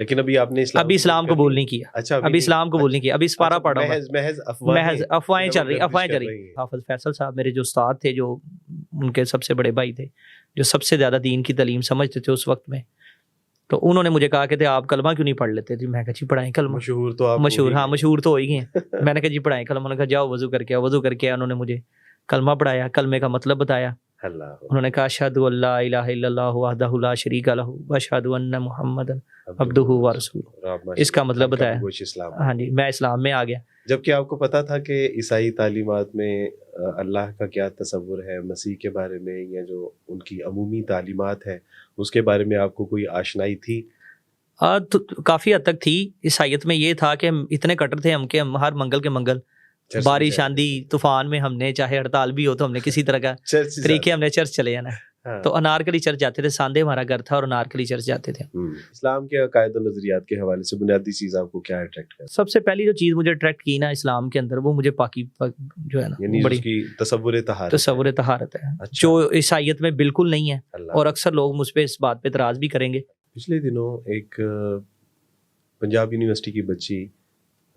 لیکن ابھی آپ نے ابھی اسلام قبول نہیں کیا. اچھا ابھی اسلام قبول نہیں کیا, ابھی سپارہ پڑھا ہوا, محض محض افواہیں چل رہی, افواہیں چل رہی رہی. حافظ فیصل صاحب میرے جو استاد تھے, جو ان کے سب سے بڑے بھائی تھے, جو سب سے زیادہ دین کی تعلیم سمجھتے تھے اس وقت میں, تو انہوں نے مجھے کہا کہ تھے آپ کلمہ کیوں نہیں پڑھ لیتے تھے. میں کہا جی پڑھائیں کلمہ. مشہور تو آپ مشہور, ہاں مشہور تو ہو ہی گئے. میں نے کہا جی پڑھائیں کلمہ. انہوں نے کہا جاؤ وضو کر کے آؤ. وضو کر کے انہوں نے مجھے کلمہ پڑھایا, کلمے کا مطلب بتایا. اللہ انہوں نے کہا اشہد ان لا الہ الا اللہ وحدہ لا شریک لہ واشہد ان محمدا عبدہ ورسولہ. اس کا مطلب بتایا. ہاں جی, میں اسلام میں آ گیا. جبکہ آپ کو پتا تھا کہ عیسائی تعلیمات میں اللہ کا کیا تصور ہے, مسیح کے بارے میں, یا جو ان کی عمومی تعلیمات ہے اس کے بارے میں آپ کو کوئی آشنائی تھی؟ تو کافی حد تک تھی. عیسائیت میں یہ تھا کہ ہم اتنے کٹر تھے ہم کہ ہم ہر منگل کے منگل, بارش آندھی طوفان میں ہم نے چاہے ہڑتال بھی ہو تو ہم نے کسی طرح کا طریقے ہم نے چرچ چلے جانا ہے. تو انارکلی چرچ جاتے تھے, ساندے ہمارا گھر تھا اور انارکلی چرچ جاتے تھے. اسلام کے عقائد و نظریات کے حوالے سے بنیادی چیز آپ کو کیا اٹریکٹ کرتی؟ سب سے پہلی جو چیز مجھے اٹریکٹ کی نا اسلام کے اندر, وہ مجھے پاکی جو ہے نا, بڑی تصور طہارت ہے, جو عیسائیت میں بالکل نہیں ہے. اور اکثر لوگ مجھ پہ اس بات پہ اعتراض بھی کریں گے. پچھلے دنوں ایک پنجاب یونیورسٹی کی بچی,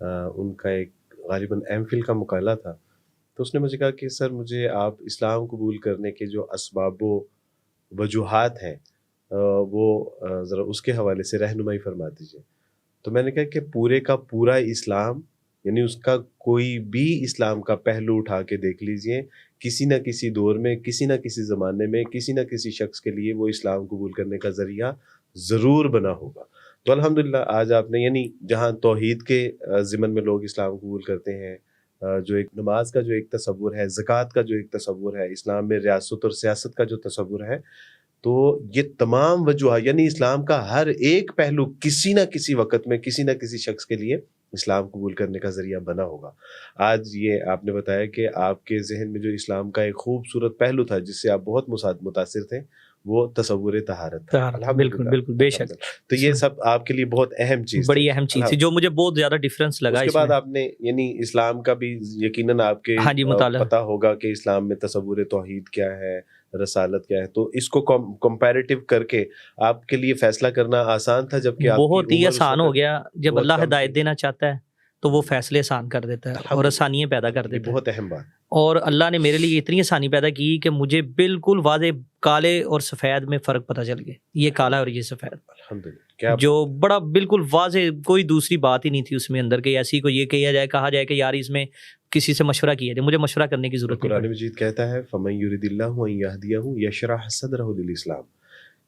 ان کا ایک غالباً ایم فل کا مقالہ تھا, تو اس نے مجھے کہا کہ سر مجھے آپ اسلام قبول کرنے کے جو اسباب و وجوہات ہیں وہ ذرا اس کے حوالے سے رہنمائی فرما دیجیے. تو میں نے کہا کہ پورے کا پورا اسلام, یعنی اس کا کوئی بھی اسلام کا پہلو اٹھا کے دیکھ لیجئے, کسی نہ کسی دور میں, کسی نہ کسی زمانے میں, کسی نہ کسی شخص کے لیے وہ اسلام قبول کرنے کا ذریعہ ضرور بنا ہوگا. تو الحمدللہ آج آپ نے, یعنی جہاں توحید کے ضمن میں لوگ اسلام قبول کرتے ہیں, جو ایک نماز کا جو ایک تصور ہے, زکوٰۃ کا جو ایک تصور ہے, اسلام میں ریاست اور سیاست کا جو تصور ہے, تو یہ تمام وجوہات, یعنی اسلام کا ہر ایک پہلو کسی نہ کسی وقت میں کسی نہ کسی شخص کے لیے اسلام قبول کرنے کا ذریعہ بنا ہوگا. آج یہ آپ نے بتایا کہ آپ کے ذہن میں جو اسلام کا ایک خوبصورت پہلو تھا جس سے آپ بہت متاثر تھے, وہ تصور طہارت تھا. بالکل بالکل, بے شک. تو یہ سب آپ کے لیے بہت اہم چیز, بڑی اہم چیز تھی جو مجھے بہت زیادہ ڈفرینس لگا. اس کے بعد آپ نے, یعنی اسلام کا بھی یقیناً آپ کے پتہ ہوگا کہ اسلام میں تصور توحید کیا ہے, رسالت کیا ہے, تو اس کو کمپیریٹیو کر کے آپ کے لیے فیصلہ کرنا آسان تھا, جبکہ بہت ہی آسان ہو گیا. جب اللہ ہدایت دینا چاہتا ہے تو وہ فیصلے آسان کر دیتا ہے اور آسانیاں پیدا کر دیتا ہے. بہت اہم بات. اور اللہ نے میرے لیے اتنی آسانی پیدا کی کہ مجھے بالکل واضح کالے اور سفید میں فرق پتہ چل گیا, یہ کالا اور یہ سفید. الحمدللہ, جو بڑا بالکل واضح, کوئی دوسری بات ہی نہیں تھی اس میں اندر کہ ایسی کو یہ کہا جائے کہ یار اس میں کسی سے مشورہ کیا جائے. مجھے مشورہ کرنے کی ضرورت نہیں. قرآن مجید کہتا ہے فَمَن يُرِدِ اللَّهُ أَن يَهْدِيَهُ يَشْرَحْ صَدْرَهُ لِلْإِسْلَامِ,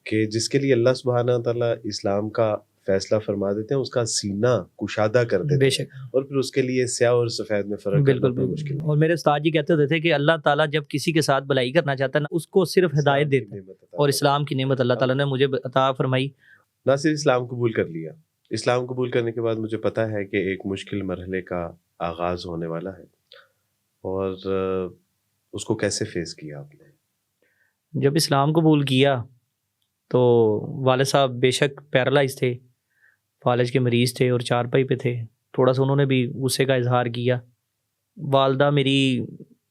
کہ جس کے لیے اللہ سبحانہ تعالیٰ اسلام کا فیصلہ فرما دیتے ہیں, اس کا سینہ کشادہ کر دیتے ہیں, اور پھر اس کے لیے سیاہ اور سفید میں فرق بالکل مشکل. اور میرے استاد جی کہتے ہوتے تھے کہ اللہ تعالیٰ جب کسی کے ساتھ بھلائی کرنا چاہتا ہے نا, اس کو صرف ہدایت دیتا ہے, اور اسلام کی نعمت اللہ تعالیٰ نے مجھے عطا فرمائی. نہ صرف اسلام قبول کر لیا, اسلام قبول کرنے کے بعد مجھے پتا ہے کہ ایک مشکل مرحلے کا آغاز ہونے والا ہے, اور اس کو کیسے فیس کیا آپ نے؟ جب اسلام قبول کیا تو والد صاحب بے شک پیرالائز تھے, فالج کے مریض تھے اور چارپائی پہ تھے. تھوڑا سا انہوں نے بھی غصے کا اظہار کیا. والدہ میری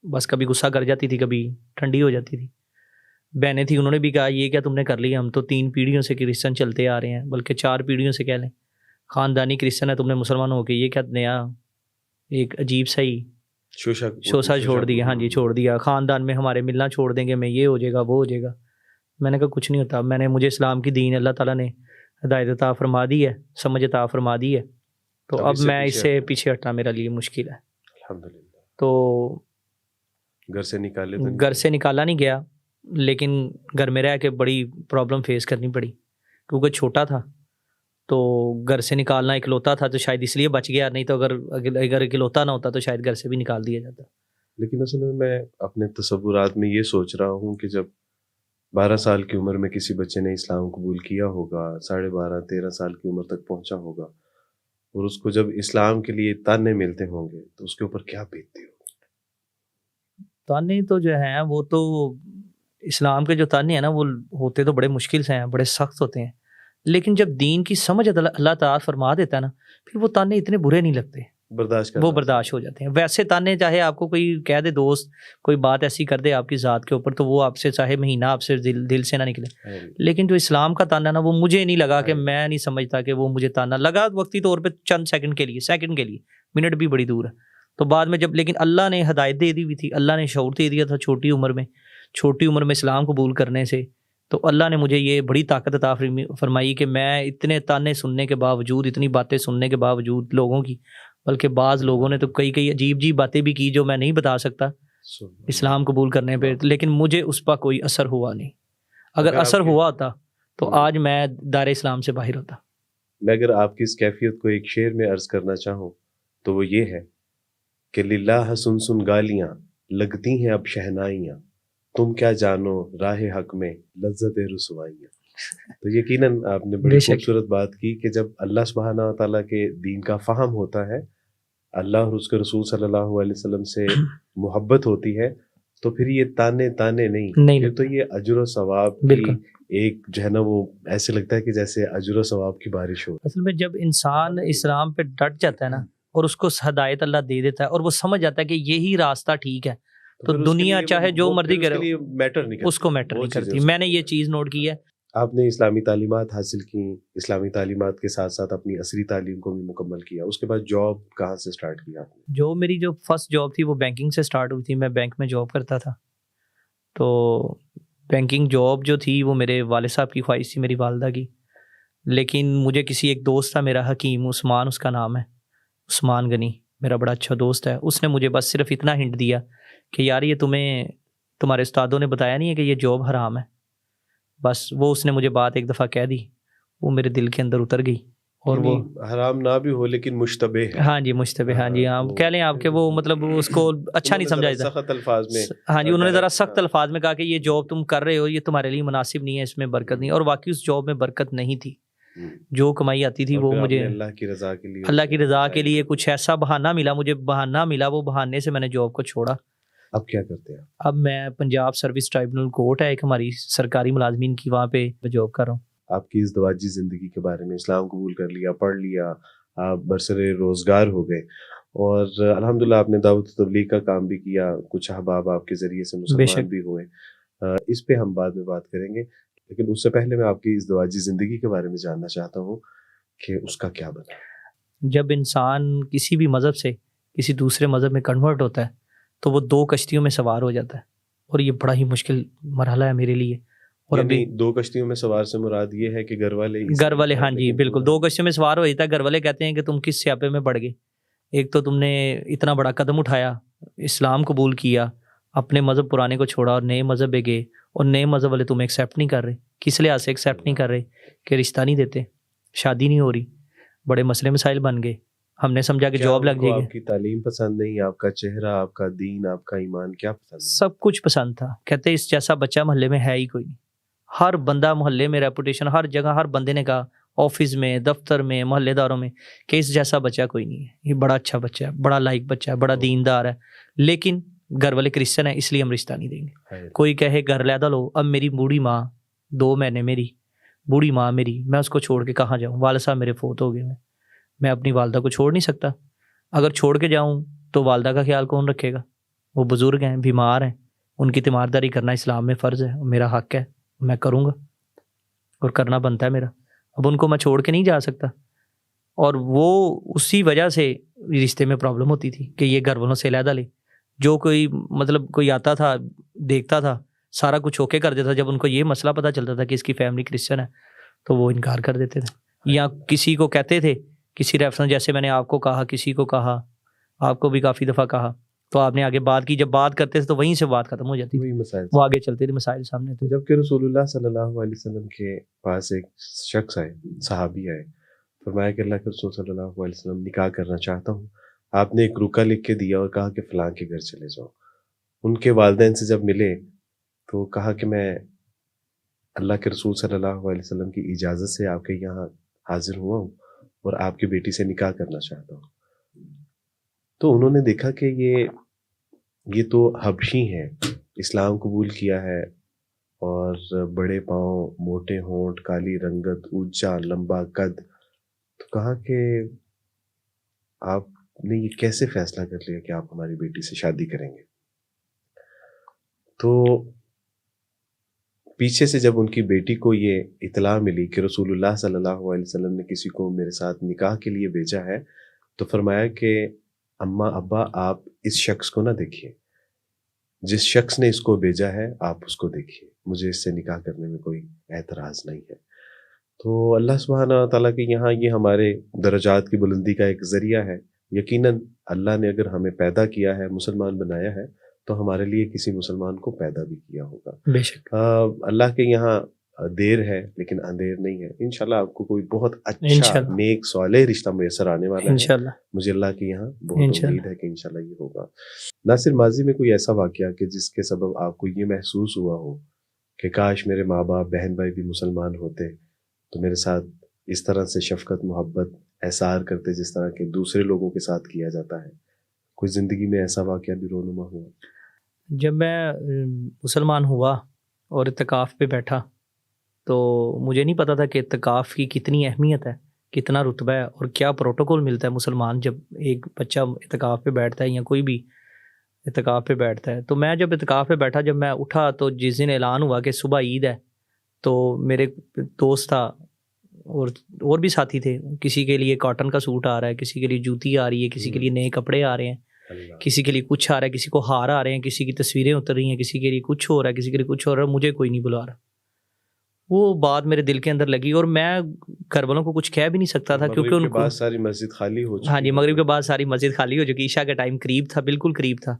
بس کبھی غصہ کر جاتی تھی, کبھی ٹھنڈی ہو جاتی تھی. بہنیں تھیں, انہوں نے بھی کہا یہ کیا تم نے کر لیا, ہم تو 3 پیڑھیوں سے کرسچن چلتے آ رہے ہیں, بلکہ 4 پیڑھیوں سے کہہ لیں, خاندانی کرسچن ہے, تم نے مسلمان ہو کے یہ کیا نیا ایک عجیب سا ہی شوشا چھوڑ دیا. ہاں جی, چھوڑ دیا. خاندان میں ہمارے ملنا چھوڑ دیں گے, میں یہ ہو جائے گا وہ ہو جائے گا. میں نے کہا کچھ نہیں ہوتا, مجھے اسلام کی دین اللہ تعالیٰ نے ہدایت عطا فرما دی ہے, سمجھ عطا فرما دی ہے, تو اب میں اس سے پیچھے ہٹنا میرے لیے مشکل ہے. الحمدللہ. تو گھر سے نکالا نہیں گیا, لیکن گھر میں رہ کے بڑی پرابلم فیس کرنی پڑی, کیونکہ چھوٹا تھا تو گھر سے نکالنا اکلوتا تھا, تو شاید اس لیے بچ گیا, نہیں تو اگر اکلوتا نہ ہوتا تو شاید گھر سے بھی نکال دیا جاتا. لیکن اصل میں اپنے تصورات میں یہ سوچ رہا ہوں کہ جب 12 سال کی عمر میں کسی بچے نے اسلام قبول کیا ہوگا, 12.5-13 سال کی عمر تک پہنچا ہوگا, اور اس کو جب اسلام کے لیے تانے ملتے ہوں گے تو اس کے اوپر کیا بیتتی ہوگی؟ تانے تو جو ہیں وہ تو اسلام کے جو تانے ہیں نا, وہ ہوتے تو بڑے مشکل سے ہیں, بڑے سخت ہوتے ہیں, لیکن جب دین کی سمجھ اللہ تعالیٰ فرما دیتا ہے نا, پھر وہ تانے اتنے برے نہیں لگتے. برداشت وہ برداشت ہو جاتے ہیں. ویسے تانے چاہے آپ کو کوئی کہہ دے دوست, کوئی بات ایسی کر دے آپ کی ذات کے اوپر, تو وہ آپ سے چاہے مہینہ آپ سے دل سے نہ نکلے, لیکن جو اسلام کا تانا نا, وہ مجھے نہیں لگا کہ میں نہیں سمجھتا کہ وہ مجھے تانا لگا وقتی طور پہ چند سیکنڈ کے لیے, منٹ بھی بڑی دور ہے. تو بعد میں جب, لیکن اللہ نے ہدایت دے دی ہوئی تھی, اللہ نے شعور دے دیا تھا چھوٹی عمر میں اسلام قبول کرنے سے, تو اللہ نے مجھے یہ بڑی طاقت عطا فرمائی کہ میں اتنے تانے سننے کے باوجود, اتنی باتیں سننے کے باوجود لوگوں کی, بلکہ بعض لوگوں نے تو کئی عجیب باتیں بھی کی جو میں نہیں بتا سکتا اسلام قبول کرنے پہ, لیکن مجھے اس پر کوئی اثر ہوا نہیں. اگر اثر ہوا ہوتا تو آج میں دار اسلام سے باہر ہوتا. میں اگر آپ کی اس کیفیت کو ایک شعر میں عرض کرنا چاہوں تو وہ یہ ہے کہ للہ سن گالیاں لگتی ہیں اب شہنائیاں, تم کیا جانو راہ حق میں لذت رسوائیاں. تو یقیناً آپ نے بڑی خوبصورت بات کی کہ جب اللہ سبحانہ و تعالیٰ کے دین کا فہم ہوتا ہے, اللہ اور اس کے رسول صلی اللہ علیہ وسلم سے محبت ہوتی ہے, تو پھر یہ تانے نہیں, پھر تو یہ اجر و ثواب کی ایک جو ہے نا, وہ ایسے لگتا ہے کہ جیسے اجر و ثواب کی بارش ہو. اصل میں جب انسان اسلام پہ ڈٹ جاتا ہے نا, اور اس کو ہدایت اللہ دے دیتا ہے, اور وہ سمجھ جاتا ہے کہ یہی راستہ ٹھیک ہے, تو دنیا چاہے جو مرضی کرے اس کو میٹر نہیں کرتی. میں نے یہ چیز نوٹ کی ہے. آپ نے اسلامی تعلیمات حاصل کی, اسلامی تعلیمات کے ساتھ ساتھ اپنی عصری تعلیم کو بھی مکمل کیا, اس کے بعد جاب کہاں سے سٹارٹ کیا آپ نے؟ میری جو فرسٹ جاب تھی وہ بینکنگ سے سٹارٹ ہوئی تھی. میں بینک میں جاب کرتا تھا, تو بینکنگ جاب جو تھی وہ میرے والد صاحب کی خواہش تھی, میری والدہ کی, لیکن مجھے کسی ایک دوست تھا میرا حکیم, عثمان اس کا نام ہے, عثمان غنی, میرا بڑا اچھا دوست ہے. اس نے مجھے بس صرف اتنا ہنٹ دیا کہ یار یہ تمہارے استادوں نے بتایا نہیں ہے کہ یہ جاب حرام ہے. بس وہ اس نے مجھے بات ایک دفعہ کہہ دی, وہ میرے دل کے اندر اتر گئی. اور وہ حرام نہ بھی ہو لیکن مشتبہ ہے. ہاں جی مشتبہ, ہاں جی, ہاں کہہ لیں آپ کہ وہ مطلب اس کو اچھا نہیں سمجھا جاتا. سخت الفاظ میں, ہاں جی, انہوں نے ذرا سخت الفاظ میں کہا کہ یہ جاب تم کر رہے ہو یہ تمہارے لیے مناسب نہیں ہے, اس میں برکت نہیں. اور واقعی اس جاب میں برکت نہیں تھی, جو کمائی آتی تھی وہ مجھے اللہ کی رضا کے لیے کچھ ایسا بہانہ ملا, وہ بہانے سے میں نے جاب کو چھوڑا. اب کیا کرتے ہیں؟ اب میں پنجاب سروس ٹرائبونل کورٹ ہے ایک ہماری سرکاری ملازمین کی, وہاں پہ جاب کر رہا ہوں. آپ کی اس دواجی زندگی کے بارے میں, اسلام قبول کر لیا, پڑھ لیا, آپ برسر روزگار ہو گئے, اور الحمدللہ آپ نے دعوت و تبلیغ کا کام بھی کیا, کچھ احباب آپ کے ذریعے سے مسلمان بھی ہوئے. اس پہ ہم بعد میں بات کریں گے, لیکن اس سے پہلے میں آپ کی اس دواجی زندگی کے بارے میں جاننا چاہتا ہوں کہ اس کا کیا بنا. جب انسان کسی بھی مذہب سے کسی دوسرے مذہب میں کنورٹ ہوتا ہے تو وہ 2 کشتیوں میں سوار ہو جاتا ہے, اور یہ بڑا ہی مشکل مرحلہ ہے میرے لیے. اور ابھی 2 کشتیوں میں سوار سے مراد یہ ہے کہ گھر والے, ہاں جی بالکل 2 کشتیوں میں سوار ہو جاتا ہے. گھر والے کہتے ہیں کہ تم کس سیاپے میں پڑ گئے, ایک تو تم نے اتنا بڑا قدم اٹھایا, اسلام قبول کیا, اپنے مذہب پرانے کو چھوڑا اور نئے مذہب پہ گئے, اور نئے مذہب والے تمہیں ایکسیپٹ نہیں کر رہے. کس لحاظ سے ایکسیپٹ نہیں کر رہے؟ کہ رشتہ نہیں دیتے, شادی نہیں ہو رہی, بڑے مسئلے مسائل بن گئے. ہم نے سمجھا کہ جاب لگ جائے گی. آپ کی تعلیم پسند نہیں, آپ کا چہرہ, آپ کا دین, آپ کا ایمان, کیا پسند؟ سب کچھ پسند تھا. کہتے اس جیسا بچہ محلے میں ہے ہی کوئی نہیں. ہر بندہ محلے میں, ریپوٹیشن ہر جگہ, ہر بندے نے کہا, آفس میں, دفتر میں, محلے داروں میں, کہ اس جیسا بچہ کوئی نہیں ہے. یہ بڑا اچھا بچہ ہے, بڑا لائق بچہ ہے, بڑا دیندار ہے, لیکن گھر والے کرسچن ہیں اس لیے ہم رشتہ نہیں دیں گے. کوئی کہے گھر لیدا لو, اب میری بوڑھی ماں 2 مہینے, میری بوڑھی ماں میں اس کو چھوڑ کے کہاں جاؤں؟ والد صاحب میرے فوت ہو گئے, میں اپنی والدہ کو چھوڑ نہیں سکتا. اگر چھوڑ کے جاؤں تو والدہ کا خیال کون رکھے گا؟ وہ بزرگ ہیں, بیمار ہیں, ان کی تیمارداری کرنا اسلام میں فرض ہے, میرا حق ہے, میں کروں گا اور کرنا بنتا ہے میرا. اب ان کو میں چھوڑ کے نہیں جا سکتا. اور وہ اسی وجہ سے رشتے میں پرابلم ہوتی تھی کہ یہ گھر والوں سے علیحدہ لے. جو کوئی آتا تھا, دیکھتا تھا, سارا کچھ اوکے کر دیتا. جب ان کو یہ مسئلہ پتہ چلتا تھا کہ اس کی فیملی کرسچن ہے تو وہ انکار کر دیتے تھے. یا کسی کو کہتے تھے, کسی ریفرنس, جیسے میں نے آپ کو کہا, کسی کو کہا, آپ کو بھی کافی دفعہ کہا, تو آپ نے آگے بات کی. جب بات کرتے تھے تو وہیں سے بات ختم ہو جاتی تھی, وہ آگے چلتے تھے, مسائل سامنے تھے. جب کہ رسول اللہ صلی اللہ علیہ وسلم کے پاس ایک شخص آئے, صحابی آئے, فرمایا کہ اللہ کے رسول صلی اللہ علیہ وسلم نکاح کرنا چاہتا ہوں. آپ نے ایک رکا لکھ کے دیا اور کہا کہ فلاں کے گھر چلے جاؤ. ان کے والدین سے جب ملے تو کہا کہ میں اللہ کے رسول صلی اللہ علیہ وسلم کی اجازت سے آپ کے یہاں حاضر ہوا ہوں اور آپ کی بیٹی سے نکاح کرنا چاہتا ہوں. تو انہوں نے دیکھا کہ یہ تو حبشی ہیں, اسلام قبول کیا ہے, اور بڑے پاؤں, موٹے ہونٹ, کالی رنگت, اونچا لمبا قد. تو کہا کہ آپ نے یہ کیسے فیصلہ کر لیا کہ آپ ہماری بیٹی سے شادی کریں گے؟ تو پیچھے سے جب ان کی بیٹی کو یہ اطلاع ملی کہ رسول اللہ صلی اللہ علیہ وسلم نے کسی کو میرے ساتھ نکاح کے لیے بھیجا ہے، تو فرمایا کہ اماں ابا آپ اس شخص کو نہ دیکھیے، جس شخص نے اس کو بھیجا ہے آپ اس کو دیکھیے، مجھے اس سے نکاح کرنے میں کوئی اعتراض نہیں ہے۔ تو اللہ سبحانہ تعالیٰ کے یہاں یہ ہمارے درجات کی بلندی کا ایک ذریعہ ہے۔ یقیناً اللہ نے اگر ہمیں پیدا کیا ہے، مسلمان بنایا ہے، تو ہمارے لیے کسی مسلمان کو پیدا بھی کیا ہوگا۔ بے شک اللہ کے یہاں دیر ہے لیکن اندھیر نہیں ہے۔ انشاءاللہ آپ کو کوئی بہت اچھا انشاءاللہ نیک صالح رشتہ میسر آنے والا ہے۔ انشاءاللہ مجھے اللہ کے یہاں بہت انشاءاللہ امید ہے کہ انشاءاللہ یہ ہوگا۔ ناصر، ماضی میں کوئی ایسا واقعہ کہ جس کے سبب آپ کو یہ محسوس ہوا ہو کہ کاش میرے ماں باپ بہن بھائی بھی مسلمان ہوتے تو میرے ساتھ اس طرح سے شفقت محبت احسار کرتے جس طرح کے دوسرے لوگوں کے ساتھ کیا جاتا ہے؟ کوئی زندگی میں ایسا واقعہ بھی رونما ہوا؟ جب میں مسلمان ہوا اور اعتکاف پہ بیٹھا تو مجھے نہیں پتا تھا کہ اعتکاف کی کتنی اہمیت ہے، کتنا رتبہ ہے اور کیا پروٹوکول ملتا ہے مسلمان جب ایک بچہ اعتکاف پہ بیٹھتا ہے یا کوئی بھی اعتکاف پہ بیٹھتا ہے۔ تو میں جب اعتکاف پہ بیٹھا، جب میں اٹھا تو جس دن اعلان ہوا کہ صبح عید ہے، تو میرے دوست تھا اور بھی ساتھی تھے، کسی کے لیے کاٹن کا سوٹ آ رہا ہے، کسی کے لیے جوتی آ رہی ہے، کسی کے لیے نئے کپڑے آ رہے ہیں، کسی کے لیے کچھ آ رہا ہے، کسی کو ہار آ رہے ہیں، کسی کی تصویریں اتر رہی ہیں، کسی کے لیے کچھ ہو رہا ہے، کسی کے لیے کچھ ہو رہا ہے، مجھے کوئی نہیں بلا رہا۔ وہ بات میرے دل کے اندر لگی اور میں گھر والوں کو کچھ کہہ بھی نہیں سکتا تھا کیونکہ ان کو ساری مسجد خالی ہو چکی۔ ہاں جی، مغرب کے بعد ساری مسجد خالی ہو چکی، عشاء کا ٹائم قریب تھا، بالکل قریب تھا۔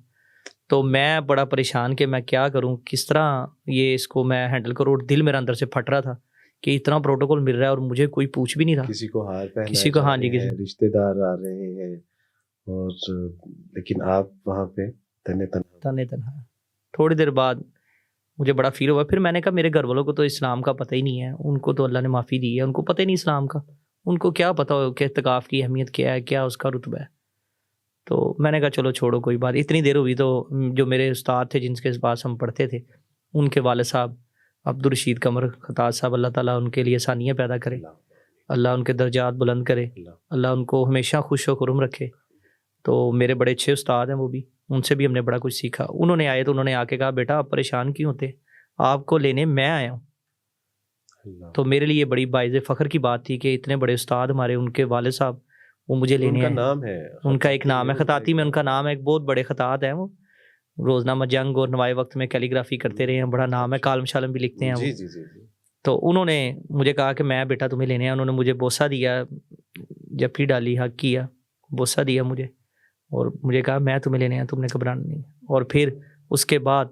تو میں بڑا پریشان کہ میں کیا کروں، کس طرح یہ اس کو میں ہینڈل کروں، اور دل میرا اندر سے پھٹ رہا تھا کہ اتنا پروٹوکول مل رہا ہے اور مجھے کوئی پوچھ بھی نہیں رہا۔ کسی کو ہار پہنائے کسی کو ہاں جی رشتے دار آ رہے ہیں اور لیکن آپ وہاں پہ تنے تنہا۔ تھوڑی دیر بعد مجھے بڑا فیل ہوا، پھر میں نے کہا میرے گھر والوں کو تو اسلام کا پتہ ہی نہیں ہے، ان کو تو اللہ نے معافی دی ہے، ان کو پتہ ہی نہیں اسلام کا، ان کو کیا پتہ ہو کہ اعتکاف کی اہمیت کیا ہے، کیا اس کا رتبہ ہے۔ تو میں نے کہا چلو چھوڑو کوئی بات۔ اتنی دیر ہوئی تو جو میرے استاد تھے جن کے پاس ہم پڑھتے تھے، ان کے والد صاحب عبدالرشید قمر خطاط صاحب، اللہ تعالیٰ ان کے لیے آسانیاں پیدا کرے، اللہ ان کے درجات بلند کرے، اللہ ان کو ہمیشہ خوش و خرم رکھے۔ تو میرے بڑے اچھے استاد ہیں وہ بھی، ان سے بھی ہم نے بڑا کچھ سیکھا۔ انہوں نے آئے تو انہوں نے آ کے کہا بیٹا آپ پریشان کیوں ہوتے، آپ کو لینے میں آیا ہوں۔ تو میرے لیے بڑی باعث فخر کی بات تھی کہ اتنے بڑے استاد ہمارے، ان کے والد صاحب وہ مجھے لینے آئے۔ نام ہے ان کا ایک نام ہے خطاطی میں، ان کا نام ہے، ایک بہت بڑے خطاط ہیں وہ، روزنامہ جنگ اور نوائے وقت میں کیلی گرافی کرتے رہے ہیں، بڑا نام ہے، کالم شالم بھی لکھتے ہیں وہ۔ تو انہوں نے مجھے کہا کہ میں بیٹا تمہیں لینے آیا۔ انہوں نے مجھے بوسہ دیا، جپی ڈالی، حق کیا، بوسہ دیا مجھے اور مجھے کہا میں تمہیں لینے آیا، تم نے گھبرانا نہیں۔ اور پھر اس کے بعد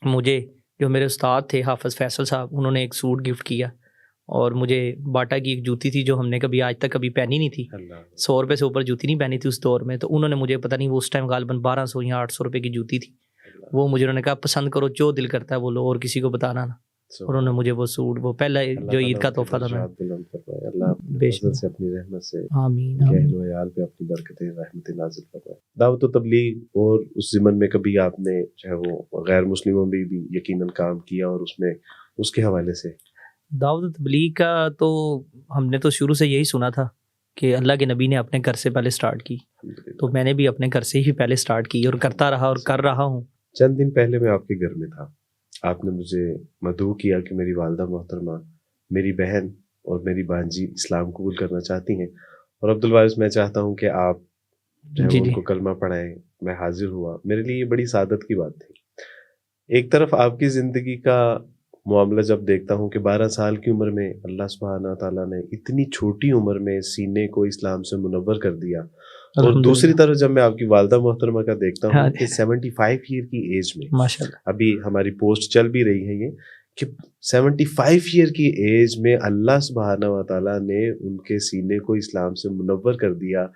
مجھے جو میرے استاد تھے حافظ فیصل صاحب، انہوں نے ایک سوٹ گفٹ کیا، اور مجھے باٹا کی ایک جوتی تھی جو ہم نے کبھی آج تک کبھی پہنی نہیں تھی، 100 روپے سے اوپر جوتی نہیں پہنی تھی اس دور میں۔ تو انہوں نے مجھے پتہ نہیں وہ اس ٹائم غالباً 1200 یا 800 روپے کی جوتی تھی، وہ مجھے انہوں نے کہا پسند کرو، جو دل کرتا ہے وہ لو اور کسی کو بتانا نہ۔ انہوں نے مجھے وہ سوٹ، وہ پہلا جو عید کا تحفہ تھا، میں اللہ بے شک سے اپنی رحمت سے آمین اہل و عیال پہ اپنی برکتیں رحمتیں نازل فرمائے۔ دعوت و تبلیغ اور اس ضمن میں کبھی آپ نے چاہے وہ غیر مسلموں میں بھی یقیناً کام کیا، اور اس میں اس کے حوالے سے دعوت و تبلیغ کا تو ہم نے تو شروع سے یہی سنا تھا کہ اللہ کے نبی نے اپنے گھر سے پہلے سٹارٹ کی، تو میں نے بھی اپنے گھر سے ہی پہلے سٹارٹ کی اور کرتا رہا اور کر رہا ہوں۔ چند دن پہلے میں آپ کے گھر میں تھا، آپ نے مجھے مدعو کیا کہ میری والدہ محترمہ، میری بہن اور میری بانجی اسلام قبول کرنا چاہتی ہیں، اور عبدالوارث میں چاہتا ہوں کہ آپ ان کو کلمہ پڑھائیں۔ میں حاضر ہوا، میرے لیے یہ بڑی سعادت کی بات تھی۔ ایک طرف آپ کی زندگی کا معاملہ جب دیکھتا ہوں کہ 12 سال کی عمر میں اللہ سبحانہ تعالیٰ نے اتنی چھوٹی عمر میں سینے کو اسلام سے منور کر دیا، اور دوسری طرف جب میں آپ کی والدہ محترمہ کا دیکھتا ہوں کہ 75 ایئر کی ایج میں، ماشاءاللہ ابھی ہماری پوسٹ چل بھی رہی ہے یہ کہ 75 ایئر کی ایج میں اللہ سبحانہ و تعالیٰ نے ان کے سینے کو اسلام سے منور کر دیا،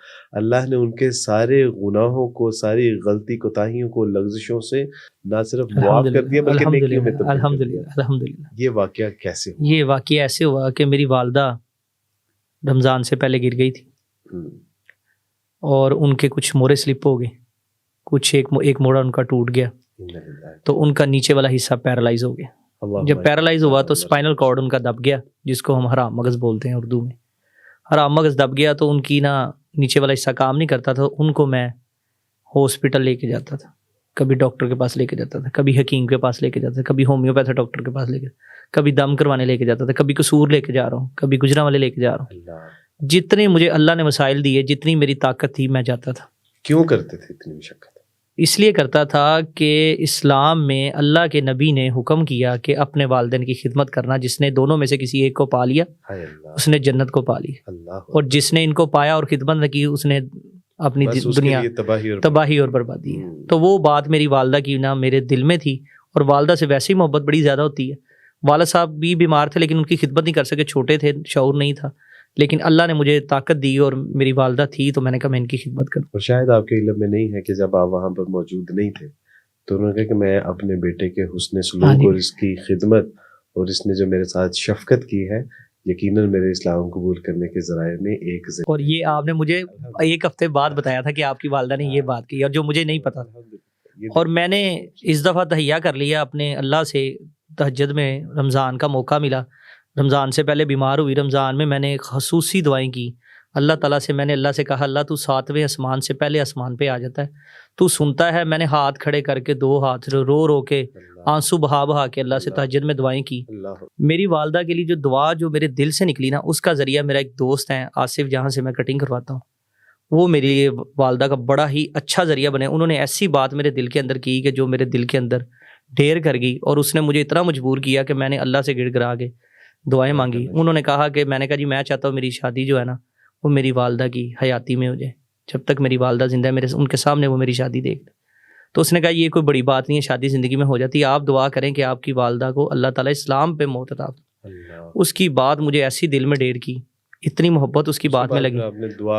اللہ نے ان کے سارے گناہوں کو، ساری غلطی کوتاہیوں کو، لغزشوں سے نہ صرف معاف کر دیا بلکہ نیکیوں میں تبدیل کر دیا۔ الحمدللہ۔ یہ واقعہ کیسے ہوا؟ یہ واقعہ ایسے ہوا کہ میری والدہ رمضان سے پہلے گر گئی تھی، اور ان کے کچھ مورے سلپ ہو گئے، کچھ ایک موڑا ان کا ٹوٹ گیا، تو ان کا نیچے والا حصہ پیرالائز ہو گیا۔ جب پیرالائز ہوا تو اسپائنل کارڈ ان کا دب گیا، جس کو ہم حرام مغز بولتے ہیں اردو میں، حرام مغز دب گیا تو ان کی نا نیچے والا حصہ کام نہیں کرتا تھا، ان کو میں ہاسپٹل لے کے جاتا تھا، کبھی ڈاکٹر کے پاس لے کے جاتا تھا، کبھی حکیم کے پاس لے کے جاتا تھا، کبھی ہومیوپیتھ ڈاکٹر کے پاس لے کے، کبھی دم کروانے لے کے جاتا تھا، کبھی قصور لے کے جا رہا ہوں، کبھی گجرانوالے لے کے جا رہا ہوں. اللہ، جتنے مجھے اللہ نے وسائل دیے، جتنی میری طاقت تھی، میں جاتا تھا. کیوں کرتے تھے اتنی مشقت؟ اس لیے کرتا تھا کہ اسلام میں اللہ کے نبی نے حکم کیا کہ اپنے والدین کی خدمت کرنا، جس نے دونوں میں سے کسی ایک کو پا لیا ہائے اللہ، اس نے جنت کو پا لی، اللہ، اور جس نے ان کو پایا اور خدمت نہ کی اس نے اپنی بس اس کے دنیا لیے تباہی اور بربادی ہے. ہوں. تو وہ بات میری والدہ کی نا میرے دل میں تھی، اور والدہ سے ویسے ہی محبت بڑی زیادہ ہوتی ہے. والد صاحب بھی بیمار تھے لیکن ان کی خدمت نہیں کر سکے، چھوٹے تھے، شعور نہیں تھا، لیکن اللہ نے مجھے طاقت دی اور میری والدہ تھی تو میں نے کہا میں ان کی خدمت کروں. اور شاید آپ کے علم میں نہیں ہے کہ جب آپ وہاں پر موجود نہیں تھے تو انہوں نے کہا کہ میں اپنے بیٹے کے حسن سلوک اور اس کی خدمت اور اس نے جو میرے ساتھ شفقت کی ہے یقیناً میرے اسلام قبول کرنے کے ذرائع میں ایک ذریعہ. اور یہ آپ نے مجھے ایک ہفتے بعد بتایا تھا کہ آپ کی والدہ نے یہ بات کی، اور جو مجھے نہیں پتا تھا. اور میں نے اس دفعہ تہیہ کر لیا اپنے اللہ سے، تہجد میں رمضان کا موقع ملا، رمضان سے پہلے بیمار ہوئی، رمضان میں نے خصوصی دعائیں کی اللہ تعالیٰ سے. میں نے اللہ سے کہا اللہ تو 7ویں آسمان سے پہلے آسمان پہ آ جاتا ہے، تو سنتا ہے. میں نے ہاتھ کھڑے کر کے 2 ہاتھ رو کے آنسو بہا کے اللہ سے تہجد میں دعائیں کی. میری والدہ کے لیے جو دعا جو میرے دل سے نکلی نا، اس کا ذریعہ میرا ایک دوست ہے آصف، جہاں سے میں کٹنگ کرواتا ہوں، وہ میرے لیے والدہ کا بڑا ہی اچھا ذریعہ بنے. انہوں نے ایسی بات میرے دل کے اندر کی کہ جو میرے دل کے اندر ڈھیر کر گئی، اور اس نے مجھے اتنا مجبور کیا کہ میں نے اللہ سے گڑ گڑا کے دعائیں مانگی. انہوں نے کہا کہ میں نے کہا جی میں چاہتا ہوں میری شادی جو ہے نا وہ میری والدہ کی حیاتی میں ہو جائے، جب تک میری والدہ زندہ ہے میرے ان کے سامنے وہ میری شادی دیکھ لیں. تو اس نے کہا یہ کوئی بڑی بات نہیں ہے، شادی زندگی میں ہو جاتی ہے، آپ دعا کریں کہ آپ کی والدہ کو اللہ تعالیٰ اسلام پہ موت عطا فرمائے. اس کی بات مجھے ایسی دل میں ڈیر کی، اتنی محبت اس کی بات میں لگی.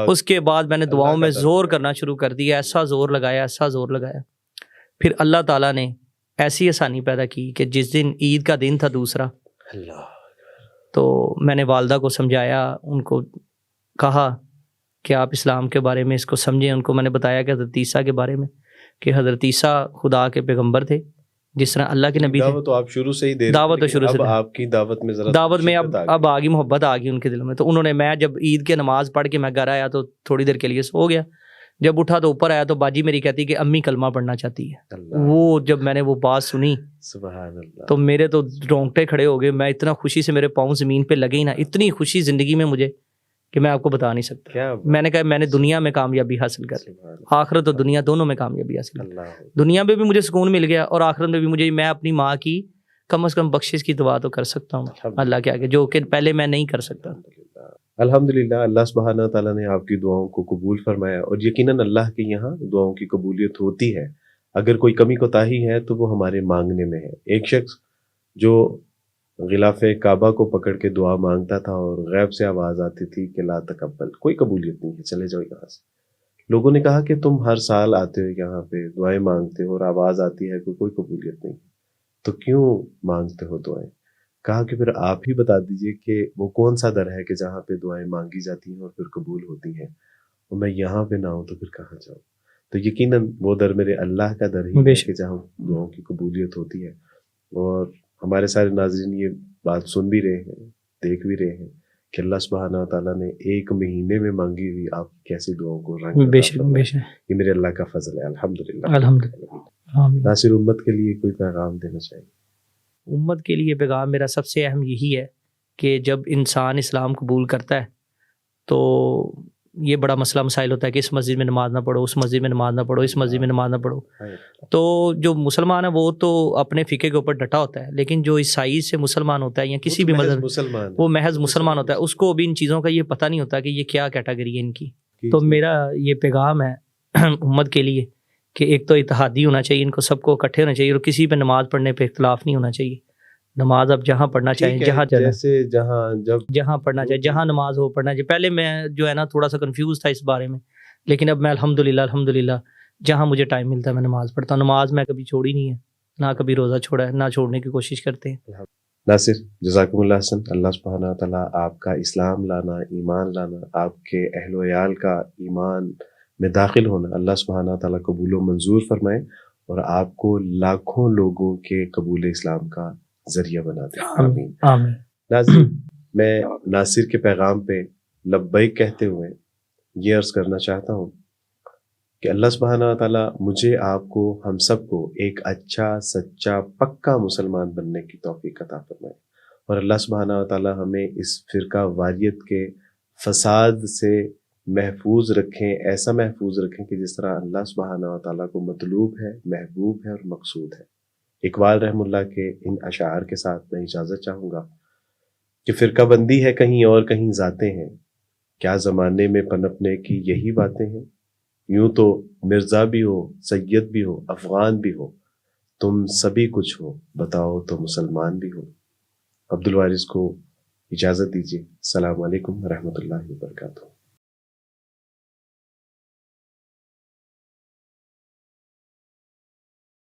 اس کے بعد میں نے دعاؤں میں زور کرنا شروع کر دیا، ایسا زور لگایا. پھر اللہ تعالیٰ نے ایسی آسانی پیدا کی کہ جس دن عید کا دن تھا دوسرا، تو میں نے والدہ کو سمجھایا، ان کو کہا کہ آپ اسلام کے بارے میں اس کو سمجھیں. ان کو میں نے بتایا کہ حضرت عیسیٰ کے بارے میں، کہ حضرت عیسیٰ خدا کے پیغمبر تھے جس طرح اللہ کے نبی تھے. دعوت تو آپ شروع سے ہی دے رہے ہیں، دعوت تو شروع سے آپ کی دعوت میں ذرا دعوت میں اب آگی محبت آ گئی ان کے دلوں میں. تو انہوں نے، میں جب عید کے نماز پڑھ کے میں گھر آیا تو تھوڑی دیر کے لیے سو گیا. جب اٹھا تو اوپر آیا تو باجی میری کہتی کہ امی کلمہ پڑھنا چاہتی ہے. وہ جب میں نے وہ بات سنی سبحان اللہ، تو میرے تو رونگٹے کھڑے ہو گئے. میں اتنا خوشی سے، میرے پاؤں زمین پہ لگے ہی نا، اتنی خوشی زندگی میں مجھے کہ میں آپ کو بتا نہیں سکتا. میں نے کہا میں نے دنیا میں کامیابی حاصل کر لی، آخرت اور دنیا دونوں میں کامیابی حاصل کر لی. دنیا میں بھی مجھے سکون مل گیا اور آخرت میں بھی مجھے، میں اپنی ماں کی کم از کم بخشش کی دعا تو کر سکتا ہوں اللہ کے آگے، جو کہ پہلے میں نہیں کر سکتا. الحمدللہ اللہ سبحانہ تعالیٰ نے آپ کی دعاؤں کو قبول فرمایا، اور یقیناً اللہ کے یہاں دعاؤں کی قبولیت ہوتی ہے. اگر کوئی کمی کوتاہی ہے تو وہ ہمارے مانگنے میں ہے. ایک شخص جو غلاف کعبہ کو پکڑ کے دعا مانگتا تھا اور غیب سے آواز آتی تھی کہ لا تقبل، کوئی قبولیت نہیں ہے، چلے جاؤ یہاں سے. لوگوں نے کہا کہ تم ہر سال آتے ہو یہاں پہ دعائیں مانگتے ہو اور آواز آتی ہے کہ کوئی قبولیت نہیں، تو کیوں مانگتے ہو دعائیں؟ کہا کہ پھر آپ ہی بتا دیجئے کہ وہ کون سا در ہے کہ جہاں پہ دعائیں مانگی جاتی ہیں اور پھر قبول ہوتی ہیں، اور میں یہاں پہ نہ ہوں تو پھر کہاں جاؤں؟ تو یقیناً وہ در میرے اللہ کا در ہی ہے کہ جہاں دعاؤں کی قبولیت ہوتی ہے. اور ہمارے سارے ناظرین یہ بات سن بھی رہے ہیں، دیکھ بھی رہے ہیں کہ اللہ سبحانہ تعالیٰ نے ایک مہینے میں مانگی ہوئی آپ کیسی دعاؤں کو رنگ بے شک یہ میرے اللہ کا فضل ہے. الحمدللہ. الحمدللہ. ناصر امت کے لیے کوئی پیغام دینا چاہیے؟ امت کے لیے پیغام میرا سب سے اہم یہی ہے کہ جب انسان اسلام قبول کرتا ہے تو یہ بڑا مسئلہ مسائل ہوتا ہے کہ اس مسجد میں نماز نہ پڑھو، اس مسجد میں نماز نہ پڑھو، اس مسجد میں نماز نہ پڑھو. تو جو مسلمان ہے وہ تو اپنے فقہ کے اوپر ڈٹا ہوتا ہے، لیکن جو عیسائی سے مسلمان ہوتا ہے یا کسی بھی مذہب وہ محض مسلمان ہوتا ہے، اس کو بھی ان چیزوں کا یہ پتہ نہیں ہوتا کہ یہ کیا کیٹیگری ہے ان کی. تو میرا یہ پیغام ہے امت کے لیے کہ ایک تو اتحادی ہونا چاہیے، ان کو سب کو اکٹھے ہونا چاہیے، اور کسی پہ نماز پڑھنے پہ اختلاف نہیں ہونا چاہیے. نماز اب جہاں پڑھنا چاہیے، جہاں پڑھنا چاہیے، جہاں نماز ہو پڑھنا چاہیے. پہلے میں جو ہے نا تھوڑا سا کنفیوز تھا اس بارے میں، لیکن اب میں الحمدللہ جہاں مجھے ٹائم ملتا ہے میں نماز پڑھتا ہوں. نماز میں کبھی چھوڑی نہیں ہے، نہ کبھی روزہ چھوڑا ہے، نہ چھوڑنے کی کوشش کرتے ہیں. ناصر جزاکم اللہ حسن. اللہ سبحانہ تعالیٰ آپ کا اسلام لانا، ایمان لانا، آپ کے اہل و عیال کا ایمان میں داخل ہونا اللہ سبحانہ تعالیٰ قبول و منظور فرمائے، اور آپ کو لاکھوں لوگوں کے قبول اسلام کا ذریعہ بنا دے. آمین. آمین. ناظرین، میں ناصر کے پیغام پہ لبیک کہتے ہوئے یہ عرض کرنا چاہتا ہوں کہ اللہ سبحانہ تعالیٰ مجھے، آپ کو، ہم سب کو ایک اچھا، سچا، پکا مسلمان بننے کی توفیق عطا فرمائے، اور اللہ سبحانہ تعالیٰ ہمیں اس فرقہ واریت کے فساد سے محفوظ رکھیں، ایسا محفوظ رکھیں کہ جس طرح اللہ سبحانہ تعالیٰ کو مطلوب ہے، محبوب ہے اور مقصود ہے۔ اقبال رحم اللہ کے ان اشعار کے ساتھ میں اجازت چاہوں گا کہ فرقہ بندی ہے کہیں اور کہیں ذاتیں ہیں، کیا زمانے میں پنپنے کی یہی باتیں ہیں، یوں تو مرزا بھی ہو، سید بھی ہو، افغان بھی ہو، تم سبھی کچھ ہو، بتاؤ تو مسلمان بھی ہو۔ عبدالوارث کو اجازت دیجیے۔ السلام علیکم ورحمۃ اللہ وبرکاتہ۔